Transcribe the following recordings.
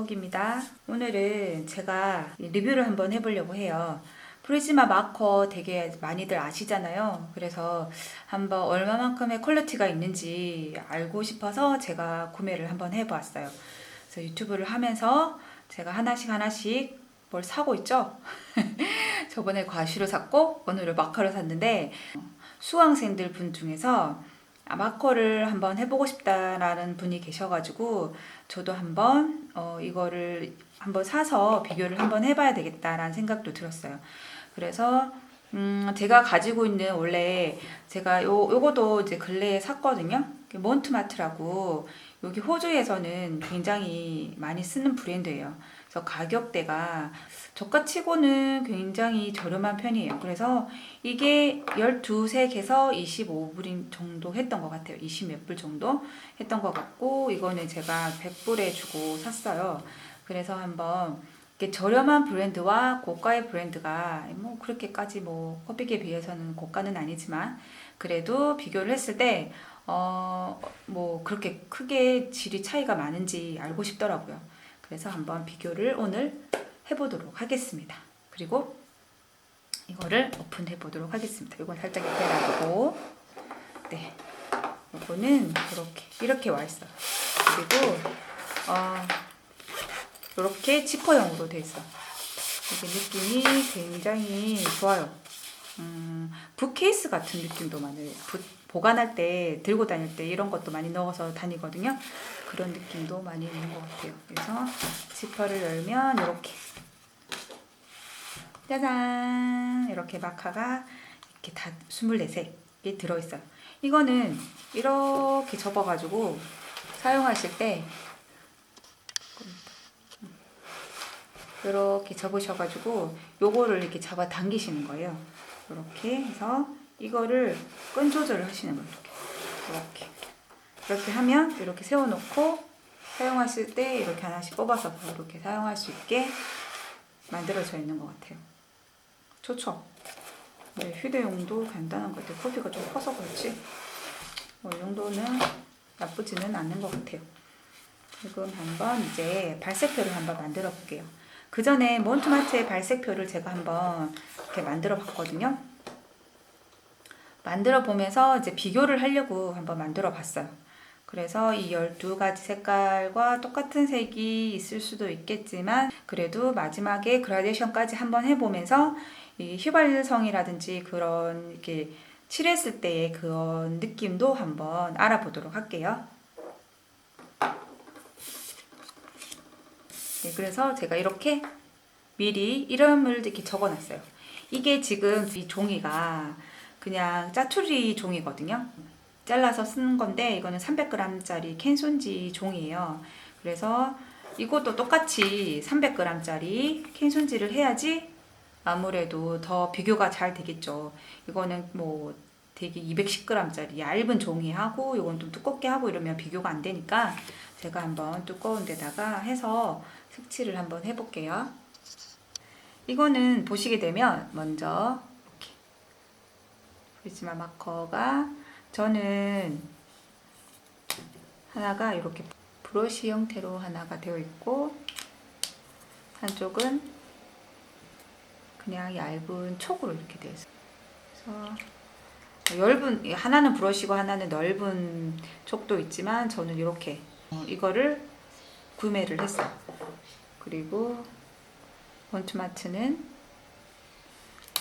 옥입니다. 오늘은 제가 리뷰를 한번 해보려고 해요. 프리즈마 마커 되게 많이들 아시잖아요. 그래서 한번 얼마만큼의 퀄리티가 있는지 알고 싶어서 제가 구매를 한번 해보았어요. 그래서 유튜브를 하면서 제가 하나씩 뭘 사고 있죠. 저번에 과슈를 샀고 오늘은 마커를 샀는데 수강생들 분 중에서 마커를 한번 해보고 싶다라는 분이 계셔가지고 저도 한번 이거를 한번 사서 비교를 한번 해봐야 되겠다라는 생각도 들었어요. 그래서 제가 가지고 있는 원래 제가 요거도 이제 근래에 샀거든요. 몬트마트라고 여기 호주에서는 굉장히 많이 쓰는 브랜드예요. 그래서 가격대가 저가치고는 굉장히 저렴한 편이에요. 그래서 이게 12색에서 25불 정도 했던 것 같아요. 20 몇 불 정도 했던 것 같고 이거는 제가 100불에 주고 샀어요. 그래서 한번 이렇게 저렴한 브랜드와 고가의 브랜드가 뭐 그렇게까지 뭐 커피기에 비해서는 고가는 아니지만 그래도 비교를 했을 때 뭐 그렇게 크게 질이 차이가 많은지 알고 싶더라고요. 그래서 한번 비교를 오늘 해보도록 하겠습니다. 그리고 이거를 오픈해 보도록 하겠습니다. 이건 살짝 옆에 놔두고, 네, 이거는 이렇게 와 있어요. 그리고 이렇게 지퍼형으로 돼 있어. 이게 느낌이 굉장히 좋아요. 붓케이스 같은 느낌도 많아요. 보관할 때, 들고 다닐 때 이런 것도 많이 넣어서 다니거든요. 그런 느낌도 많이 있는 것 같아요. 그래서 지퍼를 열면 이렇게 짜잔! 이렇게 마카가 이렇게 다 24색이 들어있어요. 이거는 이렇게 접어가지고 사용하실 때 이렇게 접으셔가지고 요거를 이렇게 잡아 당기시는 거예요. 이렇게 해서 이거를 끈 조절을 하시는 거예요. 이렇게 하면 이렇게 세워놓고 사용하실 때 이렇게 하나씩 뽑아서 이렇게 사용할 수 있게 만들어져 있는 것 같아요. 좋죠? 네, 휴대용도 간단한 것 같아요. 커피가 좀 커서 그렇지 뭐 이 정도는 나쁘지는 않는 것 같아요. 지금 한번 이제 발색표를 한번 만들어 볼게요. 그 전에 몬트마트의 발색표를 제가 한번 이렇게 만들어 봤거든요. 만들어 보면서 이제 비교를 하려고 한번 만들어 봤어요. 그래서 이 12가지 색깔과 똑같은 색이 있을 수도 있겠지만 그래도 마지막에 그라데이션까지 한번 해보면서 이 휘발성이라든지 그런 이렇게 칠했을 때의 그런 느낌도 한번 알아보도록 할게요. 네, 그래서 제가 이렇게 미리 이름을 이렇게 적어놨어요. 이게 지금 이 종이가 그냥 짜투리 종이거든요. 잘라서 쓰는 건데 이거는 300g짜리 캔손지 종이에요. 그래서 이것도 똑같이 300g짜리 캔손지를 해야지 아무래도 더 비교가 잘 되겠죠. 이거는 뭐 되게 210g짜리 얇은 종이하고 이건 좀 두껍게 하고 이러면 비교가 안 되니까 제가 한번 두꺼운 데다가 해서 색칠을 한번 해볼게요. 이거는 보시게 되면 먼저 이렇게 프리즈마 마커가 저는 하나가 이렇게 브러쉬 형태로 하나가 되어 있고 한쪽은 그냥 얇은 촉으로 이렇게 되어 있어요. 그래서 하나는 브러쉬고 하나는 넓은 촉도 있지만 저는 이렇게 이거를 구매를 했어요. 그리고 몬트마트는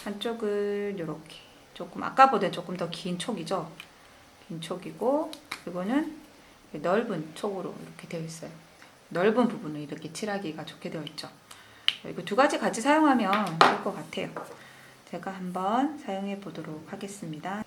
한쪽을 이렇게 조금 아까보다 조금 더 긴 촉이죠. 긴 촉이고 이거는 넓은 촉으로 이렇게 되어 있어요. 넓은 부분을 이렇게 칠하기가 좋게 되어 있죠. 이거 두 가지 같이 사용하면 될 것 같아요. 제가 한번 사용해 보도록 하겠습니다.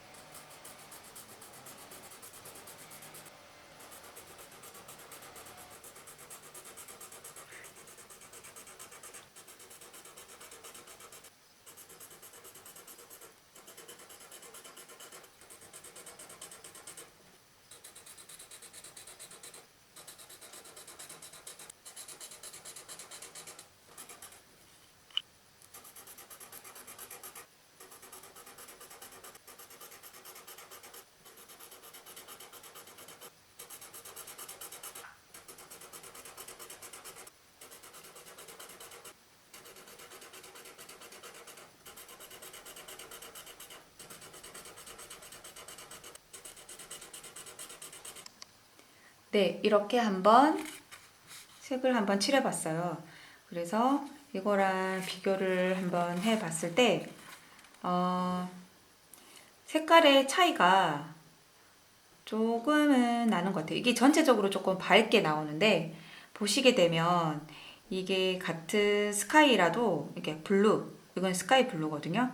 네, 이렇게 한번 색을 한번 칠해봤어요. 그래서 이거랑 비교를 한번 해봤을 때 색깔의 차이가 조금은 나는 것 같아요. 이게 전체적으로 조금 밝게 나오는데 보시게 되면 이게 같은 스카이라도 이게 블루, 이건 스카이 블루거든요.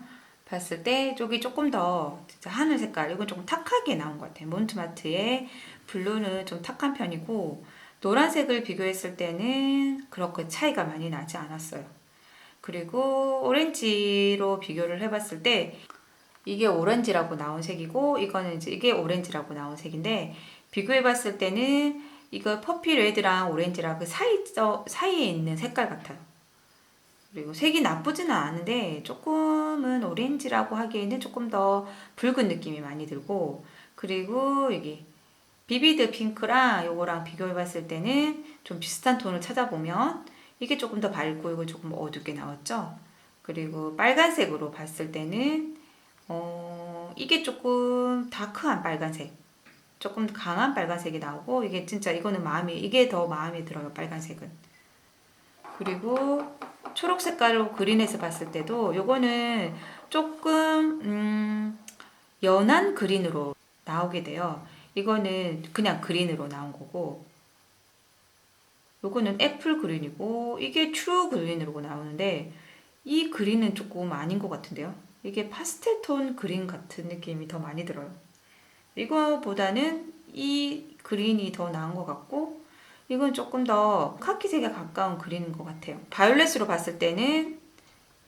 봤을 때 쪽이 조금 더 진짜 하늘 색깔, 이건 조금 탁하게 나온 것 같아요. 몬트마트의 블루는 좀 탁한 편이고 노란색을 비교했을 때는 그렇게 차이가 많이 나지 않았어요. 그리고 오렌지로 비교를 해봤을 때 이게 오렌지라고 나온 색이고 이거는 이제 이게 오렌지라고 나온 색인데 비교해봤을 때는 이거 퍼피 레드랑 오렌지랑 그 사이에 있는 색깔 같아요. 그리고 색이 나쁘지는 않은데 조금은 오렌지라고 하기에는 조금 더 붉은 느낌이 많이 들고 그리고 이게 비비드 핑크랑 요거랑 비교해봤을 때는 좀 비슷한 톤을 찾아보면 이게 조금 더 밝고 이거 조금 어둡게 나왔죠. 그리고 빨간색으로 봤을 때는 이게 조금 다크한 빨간색, 조금 강한 빨간색이 나오고 이게 진짜 이거는 이게 더 마음에 들어요. 빨간색은. 그리고 초록 색깔로 그린에서 봤을 때도 요거는 조금 연한 그린으로 나오게 돼요. 이거는 그냥 그린으로 나온 거고 요거는 애플 그린이고 이게 트루 그린으로 나오는데 이 그린은 조금 아닌 것 같은데요. 이게 파스텔 톤 그린 같은 느낌이 더 많이 들어요. 이거보다는 이 그린이 더 나은 것 같고 이건 조금 더 카키색에 가까운 그린인 것 같아요. 바이올렛으로 봤을 때는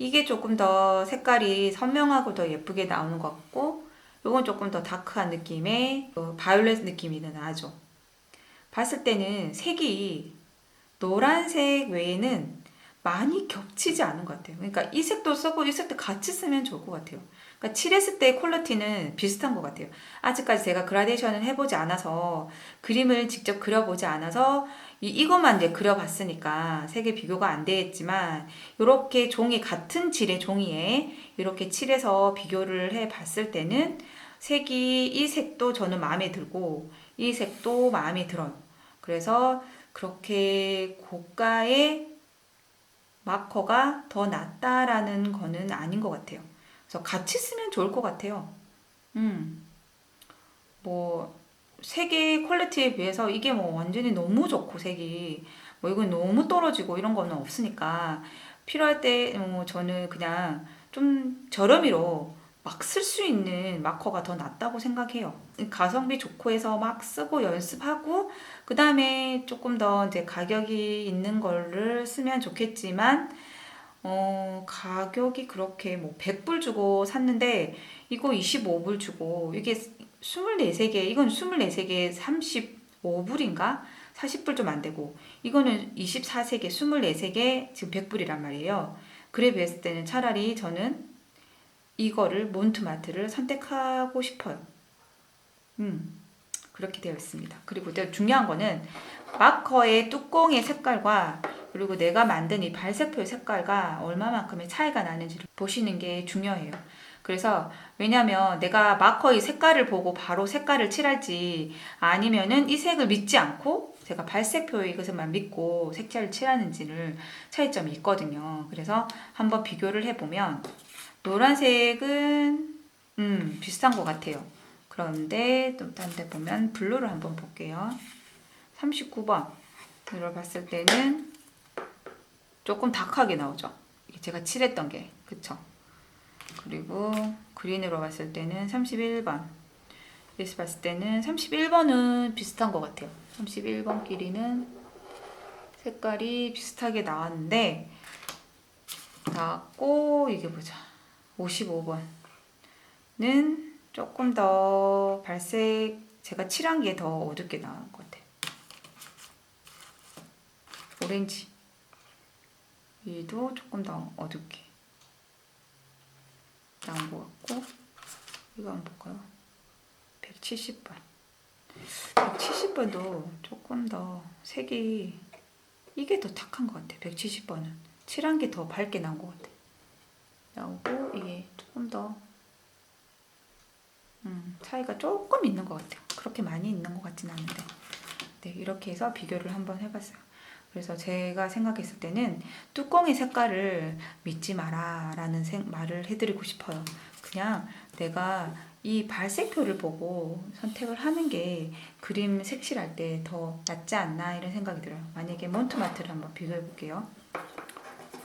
이게 조금 더 색깔이 선명하고 더 예쁘게 나오는 것 같고 이건 조금 더 다크한 느낌의 바이올렛 느낌이 나죠. 봤을 때는 색이 노란색 외에는 많이 겹치지 않은 것 같아요. 그러니까 이 색도 쓰고 이 색도 같이 쓰면 좋을 것 같아요. 그러니까 칠했을 때 퀄리티는 비슷한 것 같아요. 아직까지 제가 그라데이션을 해보지 않아서 그림을 직접 그려보지 않아서 이것만 이제 그려봤으니까 색의 비교가 안 되겠지만 이렇게 종이 같은 질의 종이에 이렇게 칠해서 비교를 해봤을 때는 색이 이 색도 저는 마음에 들고 이 색도 마음에 들어요. 그래서 그렇게 고가의 마커가 더 낫다라는 거는 아닌 것 같아요. 그래서 같이 쓰면 좋을 것 같아요. 음, 뭐 색의 퀄리티에 비해서 이게 뭐 완전히 너무 좋고 색이 뭐 이건 너무 떨어지고 이런 거는 없으니까 필요할 때 저는 그냥 좀 저렴이로 막 쓸 수 있는 마커가 더 낫다고 생각해요. 가성비 좋고 해서 막 쓰고 연습하고 그 다음에 조금 더 이제 가격이 있는 거를 쓰면 좋겠지만 가격이 그렇게 뭐 100불 주고 샀는데 이거 25불 주고 이게 24개, 이건 24개 35불인가? 40불 좀 안 되고 이거는 24세개, 24세개 지금 100불이란 말이에요. 그래 비했을 때는 차라리 저는 이거를 몬트마트를 선택하고 싶어요. 그렇게 되어 있습니다. 그리고 또 중요한 거는 마커의 뚜껑의 색깔과 그리고 내가 만든 이 발색표의 색깔과 얼마만큼의 차이가 나는지를 보시는 게 중요해요. 그래서 왜냐면 내가 마커의 색깔을 보고 바로 색깔을 칠할지 아니면은 이 색을 믿지 않고 제가 발색표의 이것만 믿고 색깔을 칠하는지를 차이점이 있거든요. 그래서 한번 비교를 해보면 노란색은 비슷한 것 같아요. 그런데 또 딴 데 보면 블루를 한번 볼게요. 39번 이걸 봤을 때는 조금 다크하게 나오죠. 이게 제가 칠했던 게 그쵸. 그리고 그린으로 봤을 때는 31번 이래서 봤을 때는 31번은 비슷한 것 같아요. 31번 끼리는 색깔이 비슷하게 나왔는데 나왔고 이게 보자 55번은 조금 더 발색 제가 칠한 게 더 어둡게 나온 것 같아요. 오렌지 얘도 조금 더 어둡게 나온 것 같고 이거 한번 볼까요? 170번 170번도 조금 더 색이 이게 더 탁한 것 같아요. 170번은 칠한 게 더 밝게 나온 것 같아요. 나오고 이게 조금 더 차이가 조금 있는 것 같아요. 그렇게 많이 있는 것 같진 않은데 네, 이렇게 해서 비교를 한번 해봤어요. 그래서 제가 생각했을 때는 뚜껑의 색깔을 믿지 마라 라는 말을 해드리고 싶어요. 그냥 내가 이 발색표를 보고 선택을 하는 게 그림 색칠할 때 더 낫지 않나 이런 생각이 들어요. 만약에 몬트마트를 한번 비교해 볼게요.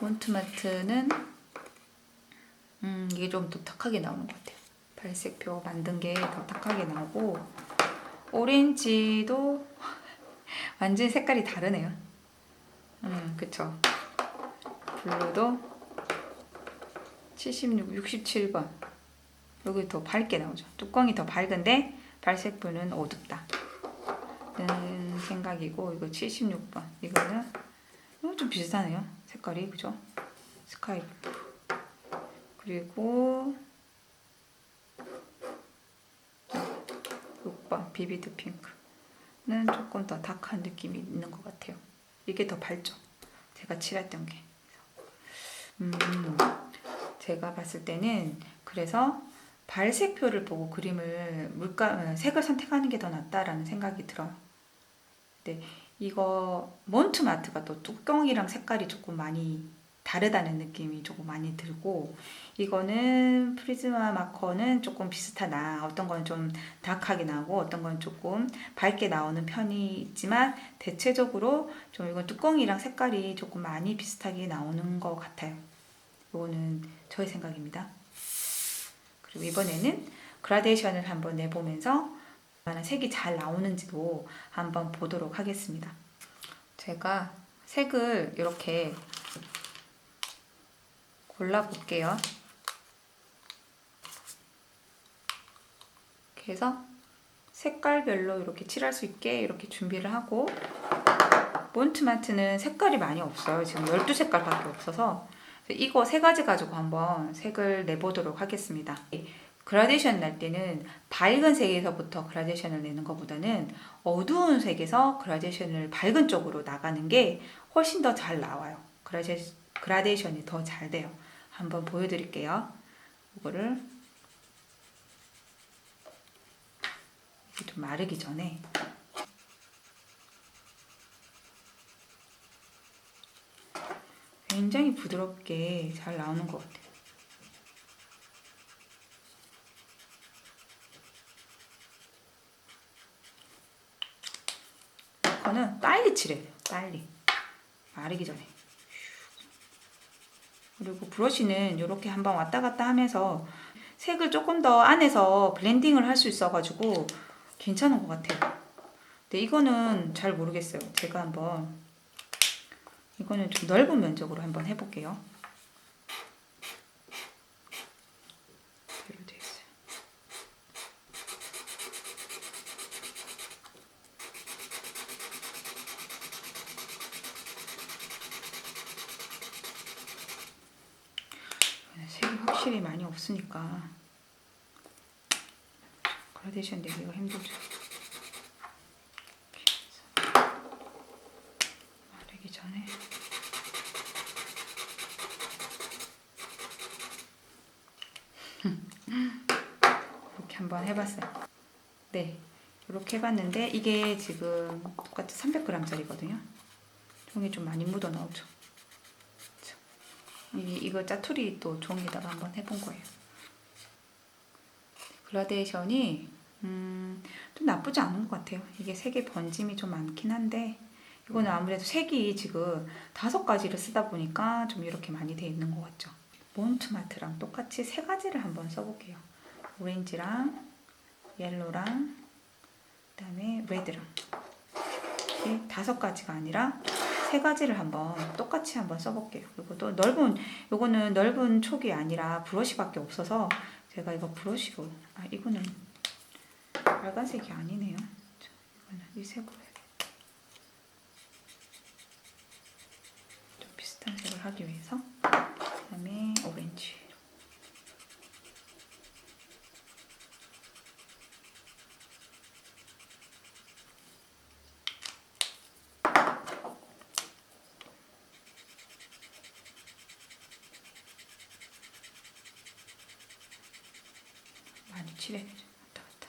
몬트마트는 이게 좀 독특하게 나오는 것 같아요. 발색표 만든 게 독특하게 나오고, 오렌지도 완전 색깔이 다르네요. 그쵸. 블루도 76, 67번. 여기 더 밝게 나오죠. 뚜껑이 더 밝은데 발색표는 어둡다. 는 생각이고, 이거 76번. 이거는 좀 비슷하네요. 색깔이, 그죠? 스카이. 그리고 6번 비비드 핑크는 조금 더 다크한 느낌이 있는 것 같아요. 이게 더 밝죠? 제가 칠했던 게. 제가 봤을 때는 그래서 발색표를 보고 그림을 색을 선택하는 게 더 낫다라는 생각이 들어요. 네, 이거 몬트마트가 또 뚜껑이랑 색깔이 조금 많이 다르다는 느낌이 조금 많이 들고, 이거는 프리즈마 마커는 조금 비슷하나, 어떤 건 좀 다크하게 나오고 어떤 건 조금 밝게 나오는 편이 있지만 대체적으로 좀 이건 뚜껑이랑 색깔이 조금 많이 비슷하게 나오는 것 같아요. 이거는 저의 생각입니다. 그리고 이번에는 그라데이션을 한번 내보면서 얼마나 색이 잘 나오는지도 한번 보도록 하겠습니다. 제가 색을 이렇게 골라볼게요. 이렇게 해서 색깔별로 이렇게 칠할 수 있게 이렇게 준비를 하고, 몬트마트는 색깔이 많이 없어요. 지금 12색깔밖에 없어서 이거 세 가지 가지고 한번 색을 내보도록 하겠습니다. 그라데이션 날 때는 밝은 색에서부터 그라데이션을 내는 것보다는 어두운 색에서 그라데이션을 밝은 쪽으로 나가는 게 훨씬 더 잘 나와요. 그라데이션이 더 잘 돼요. 한번 보여드릴게요. 이거를 좀 마르기 전에 굉장히 부드럽게 잘 나오는 것 같아요. 이거는 빨리 칠해야 돼요. 빨리. 마르기 전에. 그리고 브러쉬는 이렇게 한번 왔다 갔다 하면서 색을 조금 더 안에서 블렌딩을 할 수 있어가지고 괜찮은 것 같아요. 근데 이거는 잘 모르겠어요. 제가 한번 이거는 좀 넓은 면적으로 한번 해볼게요. 대로 되어 있어요. 색이 확실히 많이 없으니까 그라데이션 내기가 힘들죠. 마르기 전에 이렇게 한번 해봤어요. 네, 이렇게 해봤는데 이게 지금 똑같이 300g짜리거든요. 종이 좀 많이 묻어 나오죠. 이거 짜투리 또 종이에다가 한번 해본 거예요. 그라데이션이 좀 나쁘지 않은 것 같아요. 이게 색의 번짐이 좀 많긴 한데, 이거는 아무래도 색이 지금 5가지를 쓰다 보니까 좀 이렇게 많이 돼 있는 것 같죠. 몬트마트랑 똑같이 3가지를 한번 써볼게요. 오렌지랑 옐로랑 그다음에 레드랑, 이 5가지가 아니라 3가지를 한번 똑같이 한번 써볼게요. 그리고 또 요거는 넓은 촉이 아니라 브러쉬밖에 없어서 제가 이거 브러쉬로, 이거는 빨간색이 아니네요. 이거는 이 색으로 해야겠다. 좀 비슷한 색을 하기 위해서. 그다음에 오렌지. 많이 칠해야 되죠. 왔다 갔다.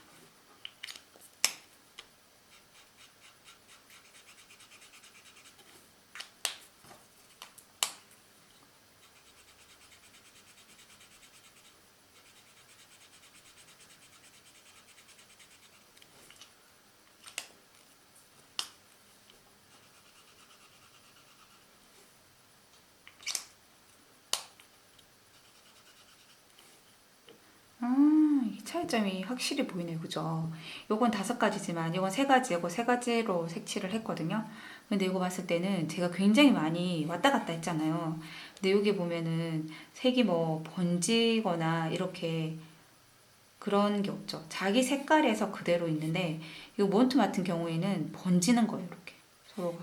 차이점이 확실히 보이네요. 그죠? 요건 5가지지만 요건 3가지고 3가지로 색칠을 했거든요. 근데 이거 봤을 때는 제가 굉장히 많이 왔다 갔다 했잖아요. 근데 여기 보면은 색이 뭐 번지거나 이렇게 그런 게 없죠. 자기 색깔에서 그대로 있는데 이 몬트 같은 경우에는 번지는 거예요. 이렇게 서로가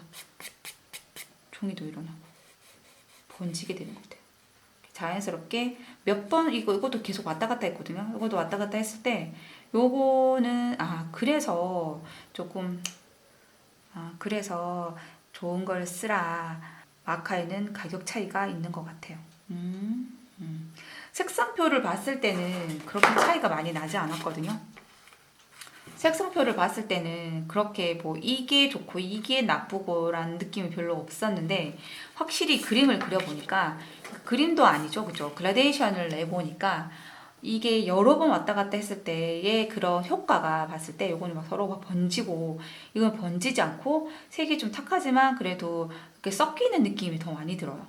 종이도 일어나고 번지게 되는 것 같아요. 자연스럽게 몇 번 이것도 계속 왔다 갔다 했거든요. 이것도 왔다 갔다 했을 때 요거는 그래서 조금 그래서 좋은 걸 쓰라. 마카에는 가격 차이가 있는 것 같아요. 색상표를 봤을 때는 그렇게 차이가 많이 나지 않았거든요. 색상표를 봤을 때는 그렇게 뭐 이게 좋고 이게 나쁘고 라는 느낌이 별로 없었는데 확실히 그림을 그려보니까 그림도 아니죠. 그죠? 그라데이션을 내보니까 이게 여러 번 왔다 갔다 했을 때의 그런 효과가 봤을 때 요거는 막 서로 막 번지고 이건 번지지 않고 색이 좀 탁하지만 그래도 이렇게 섞이는 느낌이 더 많이 들어요.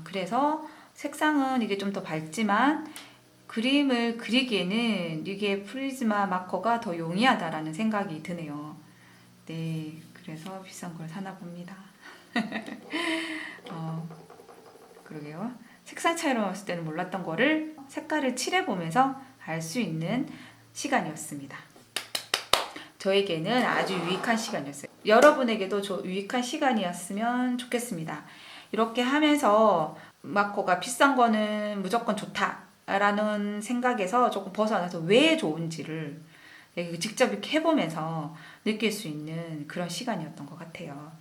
그래서 색상은 이게 좀 더 밝지만 그림을 그리기에는 이게 프리즈마 마커가 더 용이하다라는 생각이 드네요. 네, 그래서 비싼 걸 사나 봅니다. 그러게요. 색상 차이로 봤을 때는 몰랐던 거를 색깔을 칠해보면서 알 수 있는 시간이었습니다. 저에게는 아주 유익한 시간이었어요. 여러분에게도 유익한 시간이었으면 좋겠습니다. 이렇게 하면서 마커가 비싼 거는 무조건 좋다라는 생각에서 조금 벗어나서 왜 좋은지를 직접 이렇게 해보면서 느낄 수 있는 그런 시간이었던 것 같아요.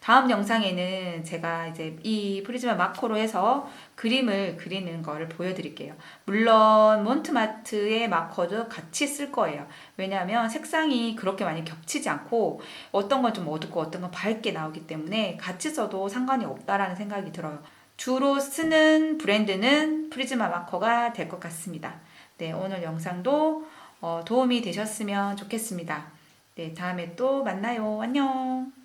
다음 영상에는 제가 이제 이 프리즈마 마커로 해서 그림을 그리는 거를 보여드릴게요. 물론 몬트마트의 마커도 같이 쓸 거예요. 왜냐하면 색상이 그렇게 많이 겹치지 않고 어떤 건 좀 어둡고 어떤 건 밝게 나오기 때문에 같이 써도 상관이 없다라는 생각이 들어요. 주로 쓰는 브랜드는 프리즈마 마커가 될 것 같습니다. 네, 오늘 영상도 도움이 되셨으면 좋겠습니다. 네, 다음에 또 만나요. 안녕.